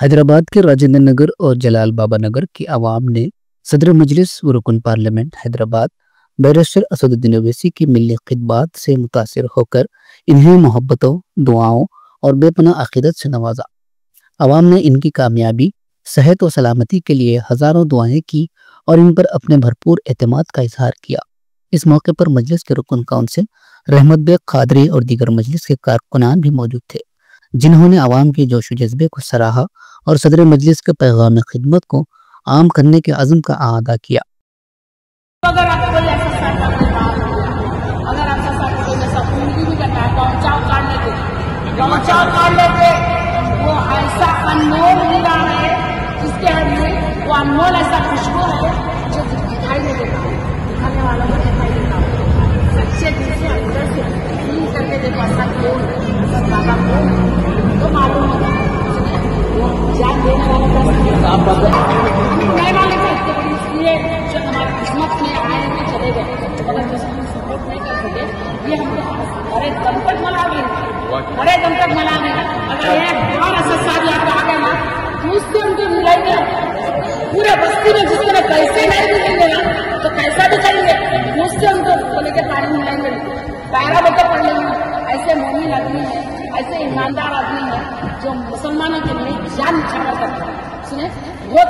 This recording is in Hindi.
हैदराबाद के राजेंद्र नगर और जलाल बाबा नगर की आवाम ने सदर मजलिस व रुकन पार्लियामेंट हैदराबाद बैरिस्टर असदुद्दीन ओवैसी की मिल्ली खिदमत से मुतासिर होकर इन्हें मोहब्बतों, दुआओं और बेपनाह अकीदत से नवाजा। आवाम ने इनकी कामयाबी, सेहत और सलामती के लिए हजारों दुआएं की और इन पर अपने भरपूर एतमाद का इजहार किया। इस मौके पर मजलिस के रुकन काउंसिल रहमत बेग कादरी और दीगर मजलिस के कारकुनान भी मौजूद थे, जिन्होंने आवाम के जोश व जज्बे को सराहा और सदर मजलिस के पैगाम खिदमत को आम करने के अज़्म का अदा किया। अगर आप कोई ऐसा साथ अपने पास अगर आपका साथ कोई ऐसा पूरी भी करता है, पहुंचाव कर लेते वो ऐसा अनमोल हीरा है जिसके हमें वो अनमोल ऐसा खुशबू है जो दिखाई नहीं देता, दिखाने वालों को दिखाई देता। सच्चे दिल से अंदर से फील करके देखो ऐसा कौन है, दादा कौन तो मालूम होगा। वो जान देने वाले नए वाले कहते हैं, इसलिए जो हमारी किस्मत में आए हैं चले गए, अगर किस्मत सपोर्ट नहीं कर सके ये हमको बड़े दम तक मनावे। अगर एक बार ऐसा साथ याद आ गया ना तो उससे उनको मिलाएंगे पूरे बस्ती में, जिसके लिए पैसे नहीं मिलेंगे ना तो कैसा भी करेंगे, उससे उनको बोले के पानी मिलाएंगे, पैरा लेकर पढ़ लेंगे। ऐसे मोमिन आदमी है, ऐसे ईमानदार आदमी है जो मुसलमानों के लिए जान निछावर करते हैं। सुने वो